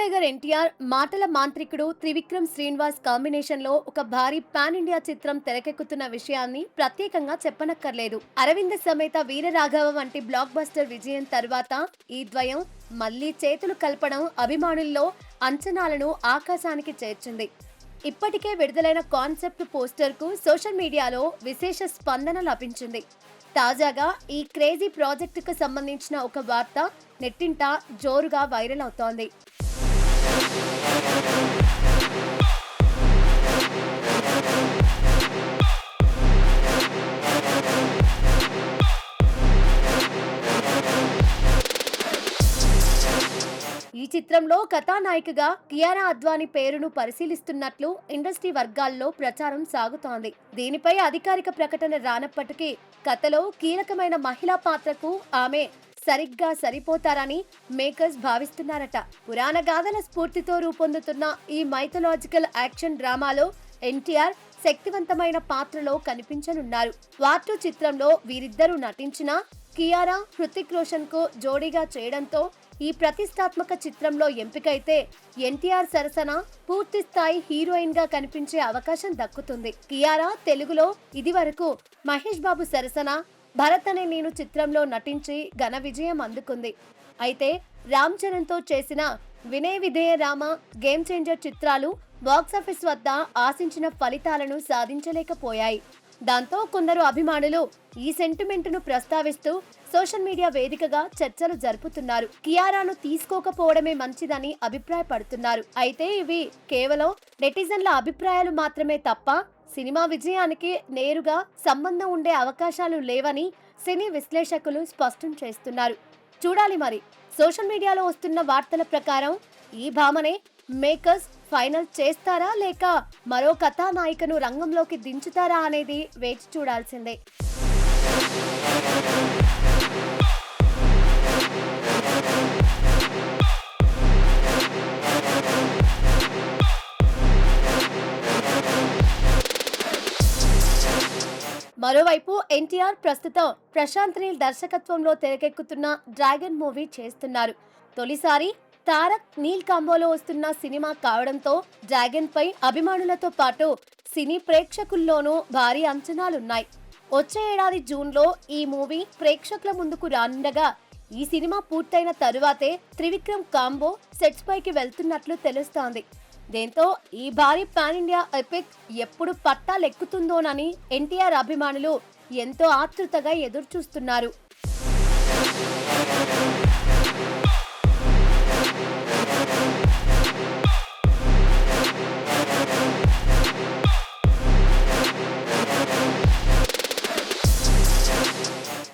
Tiger NTR, మాటల మాంత్రికుడు Trivikram Srinivas combination లో ఒక భారీ పాన్ ఇండియా చిత్రం తెరకెక్కుతున్న విషయాన్ని ప్రత్యేకంగా చెప్పనక్కర్లేదు. అరవింద సమేత వీరరాఘవ వంటి బ్లాక్ బస్టర్ విజయం తర్వాత ఈ ద్వయం మళ్లీ చేతులు కలపడం అభిమానుల్లో అంచనాలను ఆకాశానికి చేర్చింది. ఇప్పటికే విడుదలైన కాన్సెప్ట్ పోస్టర్ కు సోషల్ మీడియాలో విశేష స్పందన లభించింది. తాజాగా ఈ క్రేజీ ప్రాజెక్టుకు సంబంధించిన ఒక వార్త నెట్టింట జోరుగా వైరల్ అవుతోంది. ఈ చిత్రంలో కథానాయికగా కియారా అద్వానీ పేరును పరిశీలిస్తున్నట్లు ఇండస్ట్రీ వర్గాల్లో ప్రచారం సాగుతోంది. దీనిపై అధికారిక ప్రకటన రానప్పటికీ కథలో కీలకమైన మహిళా పాత్రకు ఆమె సరిగ్గా సరిపోతారని మేకర్స్ భావిస్తున్నారట. పురాణ గాథల స్ఫూర్తితో రూపొందుతున్న ఈ మైథలాజికల్ యాక్షన్ డ్రామాలో ఎన్టీఆర్ శక్తివంతమైన పాత్రలో కనిపించనున్నారు. వార్ 2 చిత్రంలో వీరిద్దరూ నటించిన కియారా హృతిక్ రోషన్ కు జోడీగా చేయడంతో ఈ ప్రతిష్టాత్మక చిత్రంలో ఎంపికైతే ఎన్టీఆర్ సరసన పూర్తి స్థాయి హీరోయిన్ గా కనిపించే అవకాశం దక్కుతుంది. కియారా తెలుగులో ఇదివరకు మహేష్ బాబు సరసన భరత్ అనే నేను చిత్రంలో నటించి ఘన విజయం అందుకుంది. అయితే రామ్ చరణ్ తో చేసిన వినయ విధేయ రామ, గేమ్ చేంజర్ చిత్రాలు బాక్సాఫీస్ వద్ద ఆశించిన ఫలితాలను సాధించలేకపోయాయి. దాంతో కొందరు అభిమానులు ఈ సెంటిమెంట్ ను ప్రస్తావిస్తూ సోషల్ మీడియా వేదికగా చర్చలు జరుపుతున్నారు. కియారాను తీసుకోకపోవడమే మంచిదని అభిప్రాయపడుతున్నారు. అయితే ఇవి కేవలం నెటిజన్ల అభిప్రాయాలు మాత్రమే తప్ప సినిమా విజయానికి నేరుగా సంబంధం ఉండే అవకాశాలు లేవని సినీ విశ్లేషకులు స్పష్టం చేస్తున్నారు. చూడాలి మరి. సోషల్ మీడియాలో వస్తున్న వార్తల ప్రకారం ఈ భామనే మేకర్స్ ఫైనల్ చేస్తారా లేక మరో కథానాయికను రంగంలోకి దించుతారా అనేది వేచి చూడాల్సిందే. మరోవైపు ఎన్టీఆర్ ప్రస్తుతం ప్రశాంత్ నీల్ దర్శకత్వంలో తెరకెక్కుతున్న డ్రాగన్ మూవీ చేస్తున్నారు. తొలిసారి తారక్ నీల్ కాంబోలో వస్తున్న సినిమా కావడంతో డ్రాగన్ పై అభిమానులతో పాటు సినీ ప్రేక్షకుల్లోనూ భారీ అంచనాలున్నాయి. వచ్చే ఏడాది జూన్లో ఈ మూవీ ప్రేక్షకుల ముందుకు రానుండగా ఈ సినిమా పూర్తయిన తరువాతే త్రివిక్రమ్ కాంబో సెట్స్ పైకి వెళ్తున్నట్లు తెలుస్తోంది. దీంతో ఈ భారీ పాన్ ఇండియా ఎపిక్ ఎప్పుడు పట్టాలెక్కుతుందోనని ఎన్టీఆర్ అభిమానులు ఎంతో ఆతృతగా ఎదురుచూస్తున్నారు.